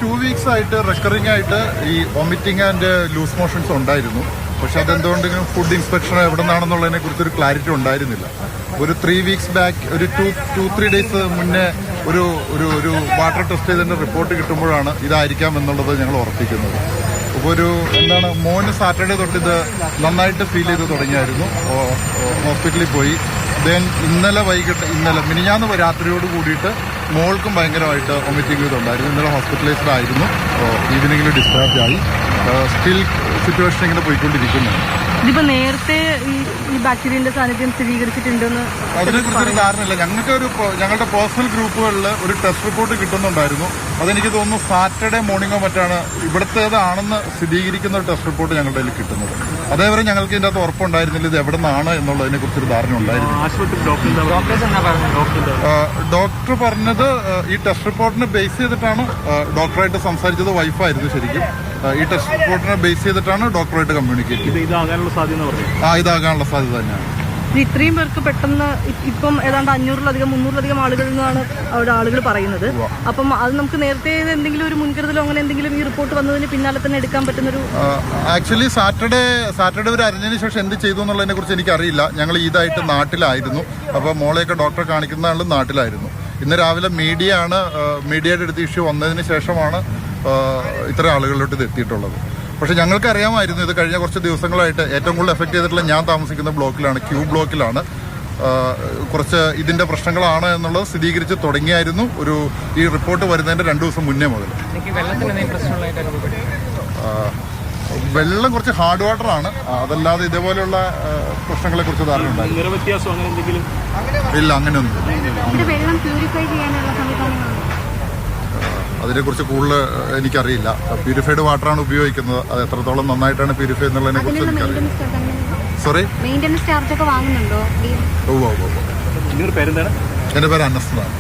2 weeks ആയിട്ട് recurring ആയിട്ട് ഈ വോമിറ്റിംഗ് ആൻഡ് ലൂസ് മോഷൻസ് ഉണ്ടായിരുന്നു. പക്ഷെ അതെന്തുകൊണ്ടെങ്കിലും ഫുഡ് ഇൻസ്പെക്ഷൻ എവിടെ നിന്നാണെന്നുള്ളതിനെ കുറിച്ചൊരു ക്ലാരിറ്റി ഉണ്ടായിരുന്നില്ല. ഒരു 3 weeks ബാക്ക്, ഒരു 2-3 days മുന്നേ ഒരു വാട്ടർ ടെസ്റ്റ് ചെയ്തതിന്റെ റിപ്പോർട്ട് കിട്ടുമ്പോഴാണ് ഇതായിരിക്കാം എന്നുള്ളത് ഞങ്ങൾ ഉറപ്പിക്കുന്നത്. അപ്പോൾ മോന് സാറ്റർഡേ തൊട്ട് ഇത് നന്നായിട്ട് ഫീൽ ചെയ്ത് തുടങ്ങിയായിരുന്നു. ഹോസ്പിറ്റലിൽ പോയി. ദെൻ മിനിഞ്ഞാന്ന് രാത്രിയോട് കൂടിയിട്ട് മോൾക്കും ഭയങ്കരമായിട്ട് വോമിറ്റിംഗ് ഇതുണ്ടായിരുന്നു. ഇന്നലെ ഹോസ്പിറ്റലൈസ്ഡ് ആയിരുന്നു. ഈവനിങ്ങിൽ ഡിസ്ചാർജ് ആയി. സ്റ്റിൽ സിറ്റുവേഷൻ ഇങ്ങനെ പോയിക്കൊണ്ടിരിക്കുന്നു. ഇതിപ്പോ നേരത്തെ ഈ ബാക്ടീരിയന്റെ സാന്നിധ്യം സ്ഥിരീകരിച്ചിട്ടുണ്ടെന്ന് അതിനെക്കുറിച്ചൊരു ധാരണയില്ല. ഞങ്ങളുടെ പേഴ്സണൽ ഗ്രൂപ്പുകളിൽ ഒരു ടെസ്റ്റ് റിപ്പോർട്ട് കിട്ടുന്നുണ്ടായിരുന്നു. അതെനിക്ക് തോന്നുന്നു സാറ്റർഡേ മോർണിംഗോ മറ്റാണ് ഇവിടുത്തേതാണെന്ന് സ്ഥിരീകരിക്കുന്ന ഒരു ടെസ്റ്റ് റിപ്പോർട്ട് ഞങ്ങളുടെ കയ്യിൽ കിട്ടുന്നത്. അതേവരെ ഞങ്ങൾക്ക് ഇതിൻ്റെ അകത്ത് ഉറപ്പുണ്ടായിരുന്നില്ല ഇത് എവിടെ നിന്നാണ് എന്നുള്ളതിനെ കുറിച്ചൊരു ധാരണ ഉണ്ടായിരുന്നു. ഡോക്ടർ പറഞ്ഞത് ഈ ടെസ്റ്റ് റിപ്പോർട്ടിനെ ബേസ് ചെയ്തിട്ടാണ് ഡോക്ടറായിട്ട് സംസാരിച്ചത്. വൈഫായിരുന്നു ശരിക്കും. ഈ ടെസ്റ്റ് റിപ്പോർട്ടിനെ ബേസ് ചെയ്തിട്ടാണ് ഡോക്ടറായിട്ട് കമ്മ്യൂണിക്കേറ്റ് ചെയ്തത്. ഇതാകാനുള്ള സാധ്യത തന്നെയാണ്. ഇത്രയും പേർക്ക് പെട്ടെന്ന് ഇപ്പം ഏതാണ്ട് 500-300 ആളുകളിൽ നിന്നാണ് അവിടെ ആളുകൾ പറയുന്നത്. അപ്പം അത് നമുക്ക് നേരത്തെ എന്തെങ്കിലും ഒരു മുൻകരുതലോ അങ്ങനെ എന്തെങ്കിലും ഈ റിപ്പോർട്ട് വന്നതിന് പിന്നാലെ തന്നെ എടുക്കാൻ പറ്റുന്നൊരു ആക്ച്വലി സാറ്റർഡേ ഒരു അറിഞ്ഞതിന് ശേഷം എന്ത് ചെയ്തു എന്നുള്ളതിനെ കുറിച്ച് എനിക്കറിയില്ല. ഞങ്ങൾ ഇതായിട്ട് നാട്ടിലായിരുന്നു. അപ്പോൾ മോളെയൊക്കെ ഡോക്ടറെ കാണിക്കുന്ന ആളും നാട്ടിലായിരുന്നു. ഇന്ന് രാവിലെ മീഡിയയുടെ അടുത്ത് ഇഷ്യൂ വന്നതിന് ശേഷമാണ് ഇത്ര ആളുകളിലോട്ട് ഇത് എത്തിയിട്ടുള്ളത്. പക്ഷെ ഞങ്ങൾക്ക് അറിയാമായിരുന്നു ഇത് കഴിഞ്ഞ കുറച്ച് ദിവസങ്ങളായിട്ട് ഏറ്റവും കൂടുതൽ എഫക്ട് ചെയ്തിട്ടുള്ള ഞാൻ താമസിക്കുന്ന ബ്ലോക്കിലാണ്, ക്യൂ ബ്ലോക്കിലാണ്. കുറച്ച് ഇതിന്റെ പ്രശ്നങ്ങളാണ് എന്നുള്ളത് സ്ഥിരീകരിച്ച് തുടങ്ങിയായിരുന്നു ഈ റിപ്പോർട്ട് വരുന്നതിന്റെ 2 ദിവസം മുന്നേ മുതൽ. വെള്ളം കുറച്ച് ഹാർഡ് വാട്ടർ ആണ്, അതല്ലാതെ ഇതേപോലെയുള്ള പ്രശ്നങ്ങളെ കുറിച്ച് ധാരണ ഇല്ല. അങ്ങനെയൊന്നും അതിനെക്കുറിച്ച് കൂടുതൽ എനിക്കറിയില്ല. പ്യൂരിഫൈഡ് വാട്ടറാണ് ഉപയോഗിക്കുന്നത്. അത് എത്രത്തോളം നന്നായിട്ടാണ് പ്യൂരിഫൈ എന്നുള്ളതിനെ കുറിച്ച് എനിക്കറിയില്ല. സോറി, ചാർജ് ഒക്കെ വാങ്ങുന്നുണ്ടോ? എൻ്റെ പേര് അനസ് എന്നാണ്.